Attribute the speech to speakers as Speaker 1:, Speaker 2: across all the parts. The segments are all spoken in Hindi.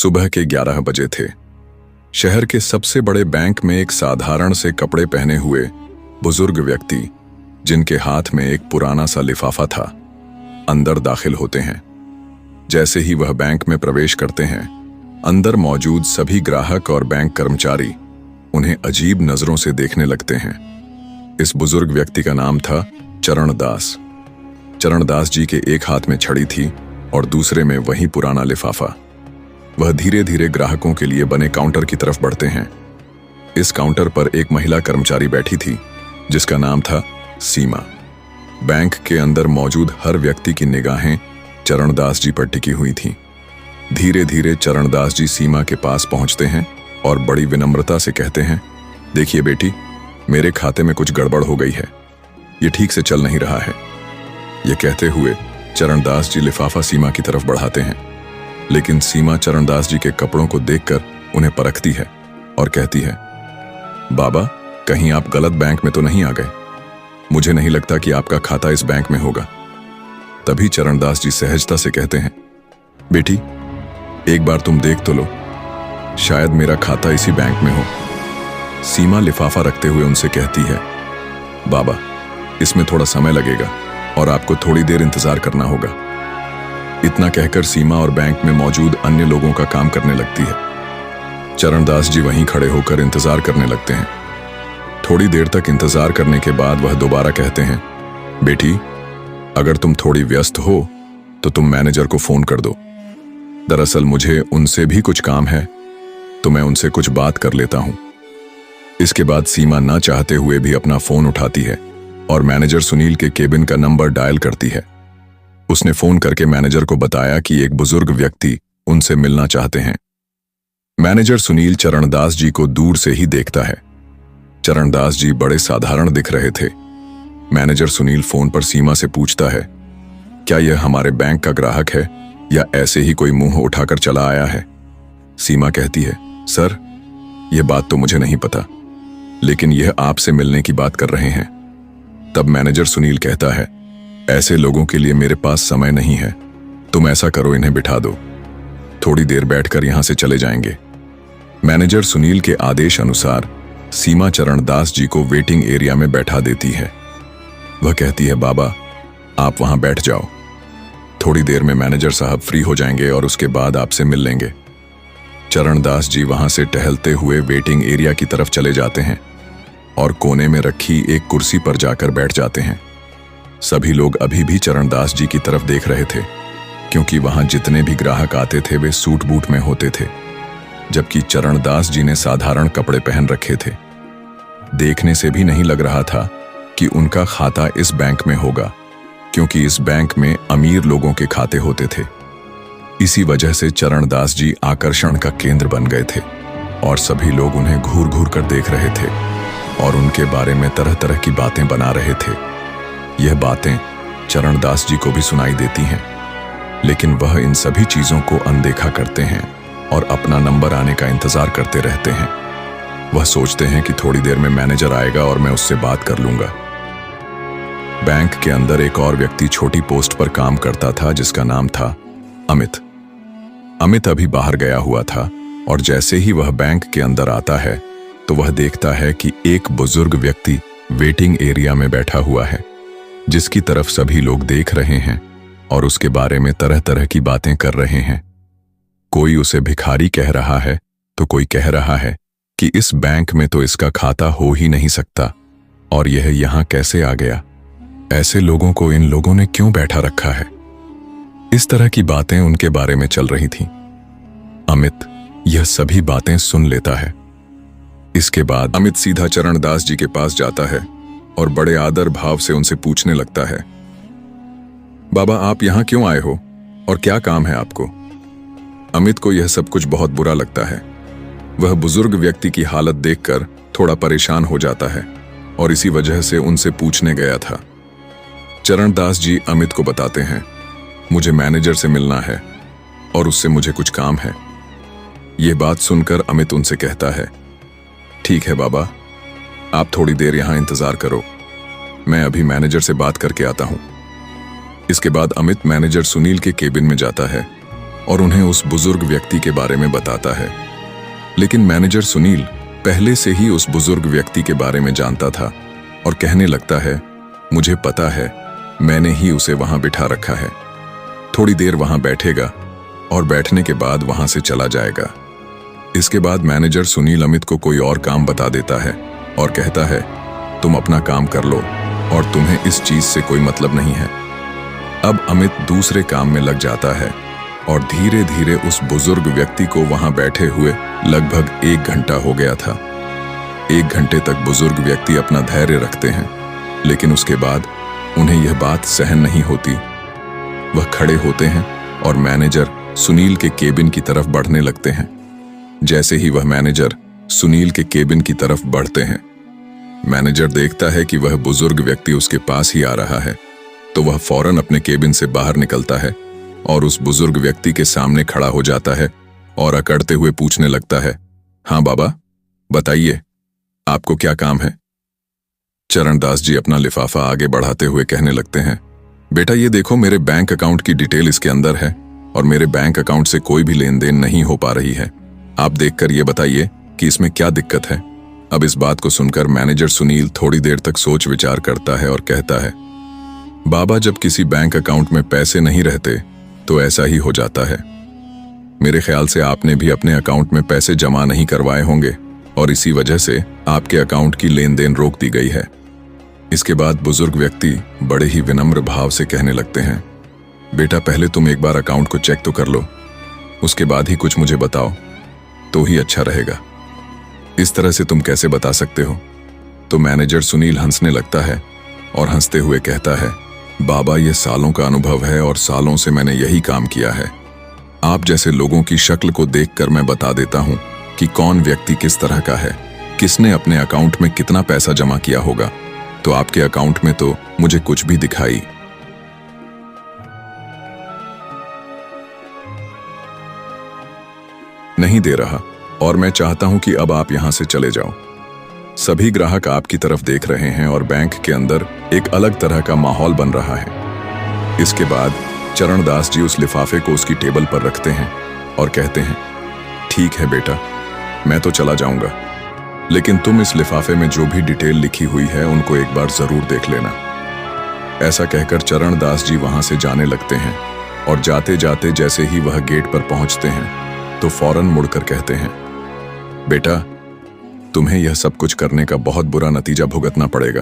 Speaker 1: सुबह के 11 बजे थे। शहर के सबसे बड़े बैंक में एक साधारण से कपड़े पहने हुए बुजुर्ग व्यक्ति, जिनके हाथ में एक पुराना सा लिफाफा था, अंदर दाखिल होते हैं। जैसे ही वह बैंक में प्रवेश करते हैं, अंदर मौजूद सभी ग्राहक और बैंक कर्मचारी उन्हें अजीब नजरों से देखने लगते हैं। इस बुजुर्ग व्यक्ति का नाम था चरणदास। चरणदास जी के एक हाथ में छड़ी थी और दूसरे में वही पुराना लिफाफा। वह धीरे धीरे ग्राहकों के लिए बने काउंटर की तरफ बढ़ते हैं। इस काउंटर पर एक महिला कर्मचारी बैठी थी, जिसका नाम था सीमा। बैंक के अंदर मौजूद हर व्यक्ति की निगाहें चरणदास जी पर टिकी हुई थीं। धीरे धीरे चरणदास जी सीमा के पास पहुंचते हैं और बड़ी विनम्रता से कहते हैं, देखिए बेटी, मेरे खाते में कुछ गड़बड़ हो गई है, ये ठीक से चल नहीं रहा है। ये कहते हुए चरणदास जी लिफाफा सीमा की तरफ बढ़ाते हैं, लेकिन सीमा चरणदास जी के कपड़ों को देखकर उन्हें परखती है और कहती है, बाबा, कहीं आप गलत बैंक में तो नहीं आ गए? मुझे नहीं लगता कि आपका खाता इस बैंक में होगा। तभी चरणदास जी सहजता से कहते हैं, बेटी, एक बार तुम देख तो लो, शायद मेरा खाता इसी बैंक में हो। सीमा लिफाफा रखते हुए उनसे कहती है, बाबा, इसमें थोड़ा समय लगेगा और आपको थोड़ी देर इंतजार करना होगा। इतना कहकर सीमा और बैंक में मौजूद अन्य लोगों का काम करने लगती है। चरणदास जी वहीं खड़े होकर इंतजार करने लगते हैं। थोड़ी देर तक इंतजार करने के बाद वह दोबारा कहते हैं, बेटी, अगर तुम थोड़ी व्यस्त हो तो तुम मैनेजर को फोन कर दो। दरअसल मुझे उनसे भी कुछ काम है, तो मैं उनसे कुछ बात कर लेता हूं। इसके बाद सीमा ना चाहते हुए भी अपना फोन उठाती है और मैनेजर सुनील के केबिन का नंबर डायल करती है। उसने फोन करके मैनेजर को बताया कि एक बुजुर्ग व्यक्ति उनसे मिलना चाहते हैं। मैनेजर सुनील चरणदास जी को दूर से ही देखता है। चरणदास जी बड़े साधारण दिख रहे थे। मैनेजर सुनील फोन पर सीमा से पूछता है, क्या यह हमारे बैंक का ग्राहक है या ऐसे ही कोई मुंह उठाकर चला आया है? सीमा कहती है, सर, यह बात तो मुझे नहीं पता, लेकिन यह आपसे मिलने की बात कर रहे हैं। तब मैनेजर सुनील कहता है, ऐसे लोगों के लिए मेरे पास समय नहीं है, तुम ऐसा करो, इन्हें बिठा दो, थोड़ी देर बैठकर यहां से चले जाएंगे। मैनेजर सुनील के आदेश अनुसार सीमा चरणदास जी को वेटिंग एरिया में बैठा देती है। वह कहती है, बाबा, आप वहां बैठ जाओ, थोड़ी देर में मैनेजर साहब फ्री हो जाएंगे और उसके बाद आपसे मिल लेंगे। चरणदास जी वहां से टहलते हुए वेटिंग एरिया की तरफ चले जाते हैं और कोने में रखी एक कुर्सी पर जाकर बैठ जाते हैं। सभी लोग अभी भी चरणदास जी की तरफ देख रहे थे, क्योंकि वहां जितने भी ग्राहक आते थे वे सूट बूट में होते थे, जबकि चरणदास जी ने साधारण कपड़े पहन रखे थे। देखने से भी नहीं लग रहा था कि उनका खाता इस बैंक में होगा, क्योंकि इस बैंक में अमीर लोगों के खाते होते थे। इसी वजह से चरणदास जी आकर्षण का केंद्र बन गए थे और सभी लोग उन्हें घूर घूर कर देख रहे थे और उनके बारे में तरह तरह की बातें बना रहे थे। यह बातें चरणदास जी को भी सुनाई देती हैं, लेकिन वह इन सभी चीजों को अनदेखा करते हैं और अपना नंबर आने का इंतजार करते रहते हैं। वह सोचते हैं कि थोड़ी देर में मैनेजर आएगा और मैं उससे बात कर लूंगा। बैंक के अंदर एक और व्यक्ति छोटी पोस्ट पर काम करता था, जिसका नाम था अमित। अमित अभी बाहर गया हुआ था और जैसे ही वह बैंक के अंदर आता है तो वह देखता है कि एक बुजुर्ग व्यक्ति वेटिंग एरिया में बैठा हुआ है, जिसकी तरफ सभी लोग देख रहे हैं और उसके बारे में तरह तरह की बातें कर रहे हैं। कोई उसे भिखारी कह रहा है तो कोई कह रहा है कि इस बैंक में तो इसका खाता हो ही नहीं सकता और यह यहां कैसे आ गया, ऐसे लोगों को इन लोगों ने क्यों बैठा रखा है। इस तरह की बातें उनके बारे में चल रही थीं। अमित यह सभी बातें सुन लेता है। इसके बाद अमित सीधा चरणदास जी के पास जाता है और बड़े आदर भाव से उनसे पूछने लगता है, बाबा, आप यहां क्यों आए हो और क्या काम है आपको? अमित को यह सब कुछ बहुत बुरा लगता है। वह बुजुर्ग व्यक्ति की हालत देखकर थोड़ा परेशान हो जाता है और इसी वजह से उनसे पूछने गया था। चरणदास जी अमित को बताते हैं, मुझे मैनेजर से मिलना है और उससे मुझे कुछ काम है। यह बात सुनकर अमित उनसे कहता है, ठीक है बाबा, आप थोड़ी देर यहां इंतजार करो, मैं अभी मैनेजर से बात करके आता हूं। इसके बाद अमित मैनेजर सुनील के केबिन में जाता है और उन्हें उस बुजुर्ग व्यक्ति के बारे में बताता है। लेकिन मैनेजर सुनील पहले से ही उस बुजुर्ग व्यक्ति के बारे में जानता था और कहने लगता है, मुझे पता है, मैंने ही उसे वहां बिठा रखा है। थोड़ी देर वहां बैठेगा और बैठने के बाद वहां से चला जाएगा। इसके बाद मैनेजर सुनील अमित को कोई और काम बता देता है और कहता है, तुम अपना काम कर लो और तुम्हें इस चीज से कोई मतलब नहीं है। अब अमित दूसरे काम में लग जाता है और धीरे धीरे उस बुजुर्ग व्यक्ति को वहां बैठे हुए लगभग 1 घंटा हो गया था। 1 घंटे तक बुजुर्ग व्यक्ति अपना धैर्य रखते हैं, लेकिन उसके बाद उन्हें यह बात सहन नहीं होती। वह खड़े होते हैं और मैनेजर सुनील के केबिन की तरफ बढ़ने लगते हैं। जैसे ही वह मैनेजर सुनील के केबिन की तरफ बढ़ते हैं, मैनेजर देखता है कि वह बुजुर्ग व्यक्ति उसके पास ही आ रहा है, तो वह फौरन अपने केबिन से बाहर निकलता है और उस बुजुर्ग व्यक्ति के सामने खड़ा हो जाता है और अकड़ते हुए पूछने लगता है, हाँ बाबा, बताइए, आपको क्या काम है? चरणदास जी अपना लिफाफा आगे बढ़ाते हुए कहने लगते हैं, बेटा ये देखो, मेरे बैंक अकाउंट की डिटेल इसके अंदर है और मेरे बैंक अकाउंट से कोई भी लेन देन नहीं हो पा रही है। आप देखकर ये बताइए कि इसमें क्या दिक्कत है। अब इस बात को सुनकर मैनेजर सुनील थोड़ी देर तक सोच विचार करता है और कहता है, बाबा, जब किसी बैंक अकाउंट में पैसे नहीं रहते तो ऐसा ही हो जाता है। मेरे ख्याल से आपने भी अपने अकाउंट में पैसे जमा नहीं करवाए होंगे और इसी वजह से आपके अकाउंट की लेन देन रोक दी गई है। इसके बाद बुजुर्ग व्यक्ति बड़े ही विनम्र भाव से कहने लगते हैं, बेटा पहले तुम एक बार अकाउंट को चेक तो कर लो, उसके बाद ही कुछ मुझे बताओ तो ही अच्छा रहेगा। इस तरह से तुम कैसे बता सकते हो? तो मैनेजर सुनील हंसने लगता है और हंसते हुए कहता है, बाबा ये सालों का अनुभव है और सालों से मैंने यही काम किया है। आप जैसे लोगों की शक्ल को देखकर मैं बता देता हूं कि कौन व्यक्ति किस तरह का है, किसने अपने अकाउंट में कितना पैसा जमा किया होगा। तो आपके अकाउंट में तो मुझे कुछ भी दिखाई नहीं दे रहा और मैं चाहता हूं कि अब आप यहां से चले जाओ। सभी ग्राहक आपकी तरफ देख रहे हैं और बैंक के अंदर एक अलग तरह का माहौल बन रहा है। इसके बाद चरणदास जी उस लिफाफे को उसकी टेबल पर रखते हैं और कहते हैं, ठीक है बेटा, मैं तो चला जाऊंगा, लेकिन तुम इस लिफाफे में जो भी डिटेल लिखी हुई है उनको एक बार जरूर देख लेना। ऐसा कहकर चरणदास जी वहां से जाने लगते हैं और जाते जाते जैसे ही वह गेट पर पहुंचते हैं तो फौरन मुड़कर कहते हैं, बेटा तुम्हें यह सब कुछ करने का बहुत बुरा नतीजा भुगतना पड़ेगा।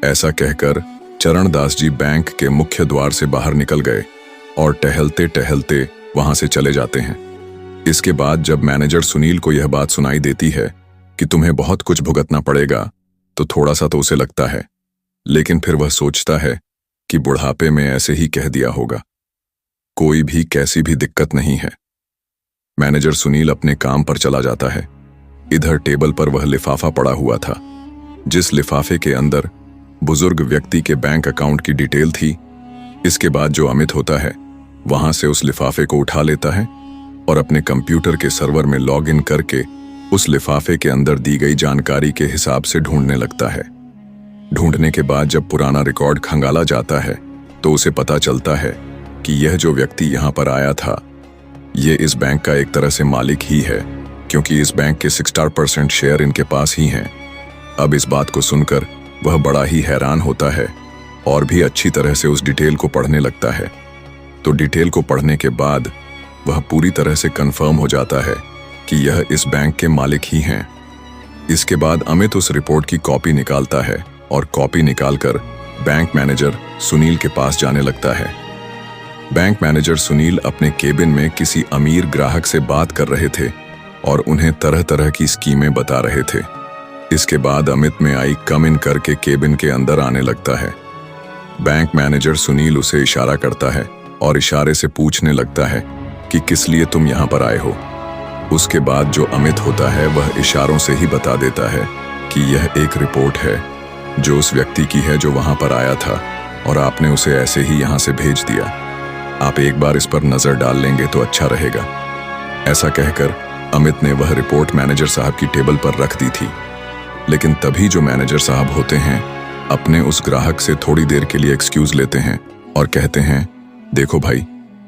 Speaker 1: ऐसा कहकर चरणदास जी बैंक के मुख्य द्वार से बाहर निकल गए और टहलते टहलते वहां से चले जाते हैं। इसके बाद जब मैनेजर सुनील को यह बात सुनाई देती है कि तुम्हें बहुत कुछ भुगतना पड़ेगा, तो थोड़ा सा तो उसे लगता है, लेकिन फिर वह सोचता है कि बुढ़ापे में ऐसे ही कह दिया होगा, कोई भी कैसी भी दिक्कत नहीं है। मैनेजर सुनील अपने काम पर चला जाता है। इधर टेबल पर वह लिफाफा पड़ा हुआ था, जिस लिफाफे के अंदर बुजुर्ग व्यक्ति के बैंक अकाउंट की डिटेल थी। इसके बाद जो अमित होता है वहां से उस लिफाफे को उठा लेता है और अपने कंप्यूटर के सर्वर में लॉग इन करके उस लिफाफे के अंदर दी गई जानकारी के हिसाब से ढूंढने लगता है। ढूंढने के बाद जब पुराना रिकॉर्ड खंगाला जाता है तो उसे पता चलता है कि यह जो व्यक्ति यहां पर आया था, ये इस बैंक का एक तरह से मालिक ही है, क्योंकि इस बैंक के 60% शेयर इनके पास ही हैं। अब इस बात को सुनकर वह बड़ा ही हैरान होता है और भी अच्छी तरह से उस डिटेल को पढ़ने लगता है। तो डिटेल को पढ़ने के बाद वह पूरी तरह से कंफर्म हो जाता है कि यह इस बैंक के मालिक ही हैं। इसके बाद अमित उस रिपोर्ट की कॉपी निकालता है और कॉपी निकालकर बैंक मैनेजर सुनील के पास जाने लगता है। बैंक मैनेजर सुनील अपने केबिन में किसी अमीर ग्राहक से बात कर रहे थे और उन्हें तरह तरह की स्कीमें बता रहे थे। इसके बाद अमित में आई कम इन करके केबिन के अंदर आने लगता है। बैंक मैनेजर सुनील उसे इशारा करता है और इशारे से पूछने लगता है कि किस लिए तुम यहाँ पर आए हो। उसके बाद जो अमित होता है वह इशारों से ही बता देता है कि यह एक रिपोर्ट है जो उस व्यक्ति की है जो वहां पर आया था और आपने उसे ऐसे ही यहाँ से भेज दिया। आप एक बार इस पर नजर डाल लेंगे तो अच्छा रहेगा। ऐसा कहकर अमित ने वह रिपोर्ट मैनेजर साहब की टेबल पर रख दी थी, लेकिन तभी जो मैनेजर साहब होते हैं अपने उस ग्राहक से थोड़ी देर के लिए एक्सक्यूज लेते हैं और कहते हैं, देखो भाई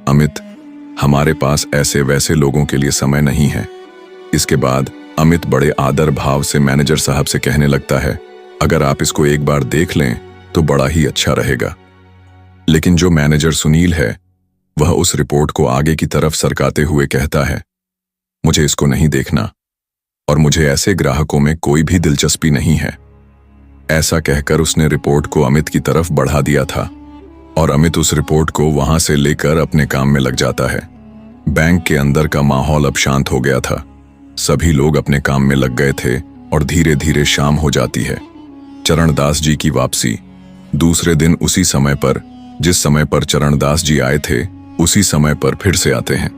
Speaker 1: अमित, हमारे पास ऐसे वैसे लोगों के लिए समय नहीं है। इसके बाद अमित बड़े आदर भाव से मैनेजर साहब से कहने लगता है, अगर आप इसको एक बार देख लें तो बड़ा ही अच्छा रहेगा। लेकिन जो मैनेजर सुनील है वह उस रिपोर्ट को आगे की तरफ सरकाते हुए कहता है, मुझे इसको नहीं देखना और मुझे ऐसे ग्राहकों में कोई भी दिलचस्पी नहीं है। ऐसा कहकर उसने रिपोर्ट को अमित की तरफ बढ़ा दिया था और अमित उस रिपोर्ट को वहां से लेकर अपने काम में लग जाता है। बैंक के अंदर का माहौल अब शांत हो गया था। सभी लोग अपने काम में लग गए थे और धीरे धीरे शाम हो जाती है। चरणदास जी की वापसी। दूसरे दिन उसी समय पर, जिस समय पर चरणदास जी आए थे उसी समय पर फिर से आते हैं।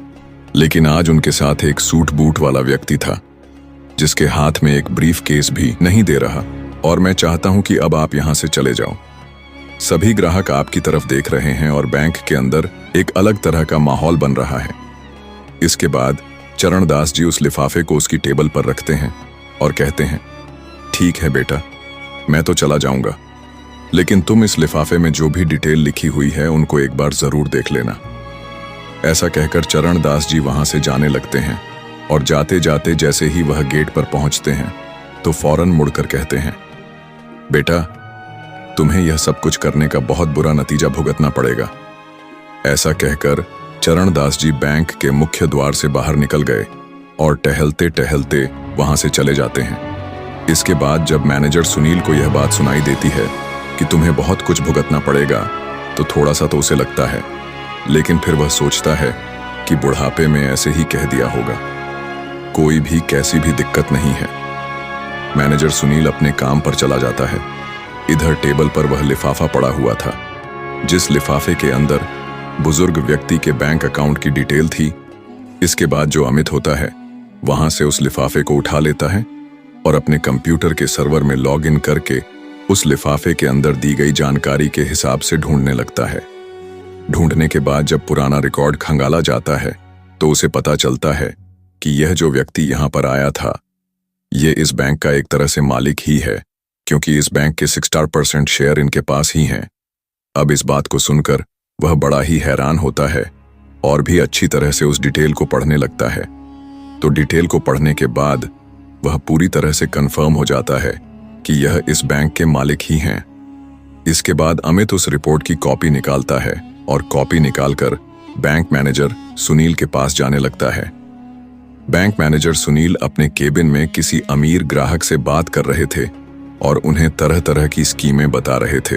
Speaker 1: लेकिन आज उनके साथ एक सूट बूट वाला व्यक्ति था जिसके हाथ में एक ब्रीफ केस भी नहीं दे रहा। और मैं चाहता हूं कि अब आप यहां से चले जाओ। सभी ग्राहक आपकी तरफ देख रहे हैं और बैंक के अंदर एक अलग तरह का माहौल बन रहा है। इसके बाद चरणदास जी उस लिफाफे को उसकी टेबल पर रखते हैं और कहते हैं, ठीक है बेटा, मैं तो चला जाऊंगा, लेकिन तुम इस लिफाफे में जो भी डिटेल लिखी हुई है उनको एक बार जरूर देख लेना। ऐसा कहकर चरणदास जी वहां से जाने लगते हैं और जाते जाते जैसे ही वह गेट पर पहुंचते हैं तो फौरन मुड़कर कहते हैं, बेटा, तुम्हें यह सब कुछ करने का बहुत बुरा नतीजा भुगतना पड़ेगा। ऐसा कहकर चरणदास जी बैंक के मुख्य द्वार से बाहर निकल गए और टहलते टहलते वहां से चले जाते हैं। इसके बाद जब मैनेजर सुनील को यह बात सुनाई देती है कि तुम्हें बहुत कुछ भुगतना पड़ेगा तो थोड़ा सा तो उसे लगता है, लेकिन फिर वह सोचता है कि बुढ़ापे में ऐसे ही कह दिया होगा, कोई भी कैसी भी दिक्कत नहीं है। मैनेजर सुनील अपने काम पर चला जाता है। इधर टेबल पर वह लिफाफा पड़ा हुआ था जिस लिफाफे के अंदर बुजुर्ग व्यक्ति के बैंक अकाउंट की डिटेल थी। इसके बाद जो अमित होता है वहां से उस लिफाफे को उठा लेता है और अपने कंप्यूटर के सर्वर में लॉग इन करके उस लिफाफे के अंदर दी गई जानकारी के हिसाब से ढूंढने लगता है। ढूंढने के बाद जब पुराना रिकॉर्ड खंगाला जाता है तो उसे पता चलता है कि यह जो व्यक्ति यहां पर आया था ये इस बैंक का एक तरह से मालिक ही है, क्योंकि इस बैंक के 60% शेयर इनके पास ही हैं। अब इस बात को सुनकर वह बड़ा ही हैरान होता है और भी अच्छी तरह से उस डिटेल को पढ़ने लगता है। तो डिटेल को पढ़ने के बाद वह पूरी तरह से कंफर्म हो जाता है कि यह इस बैंक के मालिक ही हैं। इसके बाद अमित उस रिपोर्ट की कॉपी निकालता है और कॉपी निकालकर बैंक मैनेजर सुनील के पास जाने लगता है। बैंक मैनेजर सुनील अपने केबिन में किसी अमीर ग्राहक से बात कर रहे थे और उन्हें तरह तरह की स्कीमें बता रहे थे।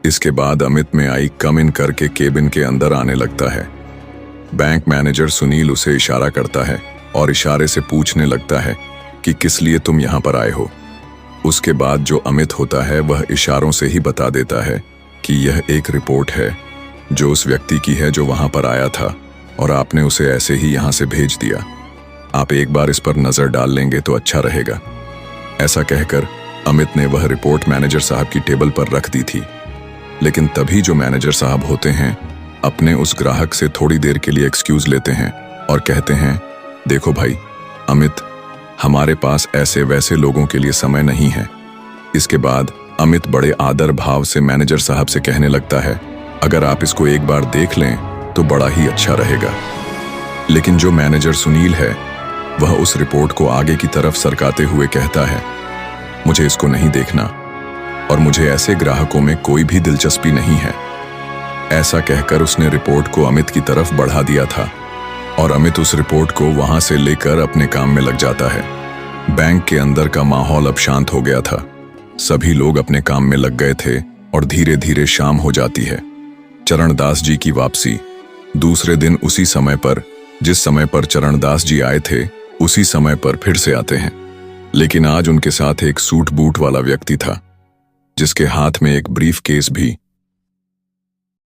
Speaker 1: इसके बाद अमित में आई कम इन करके केबिन के अंदर आने लगता है। बैंक मैनेजर सुनील उसे इशारा करता है और इशारे से पूछने लगता है कि किस लिए तुम यहां पर आए हो। उसके बाद जो अमित होता है वह इशारों से ही बता देता है कि यह एक रिपोर्ट है जो उस व्यक्ति की है जो वहां पर आया था और आपने उसे ऐसे ही यहां से भेज दिया। आप एक बार इस पर नजर डाल लेंगे तो अच्छा रहेगा। ऐसा कहकर अमित ने वह रिपोर्ट मैनेजर साहब की टेबल पर रख दी थी। लेकिन तभी जो मैनेजर साहब होते हैं अपने उस ग्राहक से थोड़ी देर के लिए एक्सक्यूज लेते हैं और कहते हैं, देखो भाई अमित, हमारे पास ऐसे वैसे लोगों के लिए समय नहीं है। इसके बाद अमित बड़े आदर भाव से मैनेजर साहब से कहने लगता है, अगर आप इसको एक बार देख लें तो बड़ा ही अच्छा रहेगा। लेकिन जो मैनेजर सुनील है वह उस रिपोर्ट को आगे की तरफ सरकाते हुए कहता है, मुझे इसको नहीं देखना और मुझे ऐसे ग्राहकों में कोई भी दिलचस्पी नहीं है। ऐसा कहकर उसने रिपोर्ट को अमित की तरफ बढ़ा दिया था और अमित उस रिपोर्ट को वहां से लेकर अपने काम में लग जाता है। बैंक के अंदर का माहौल अब शांत हो गया था। सभी लोग अपने काम में लग गए थे और धीरे धीरे शाम हो जाती है। चरणदास जी की वापसी। दूसरे दिन उसी समय पर, जिस समय पर चरणदास जी आए थे उसी समय पर फिर से आते हैं। लेकिन आज उनके साथ एक सूट बूट वाला व्यक्ति था जिसके हाथ में एक ब्रीफ केस भी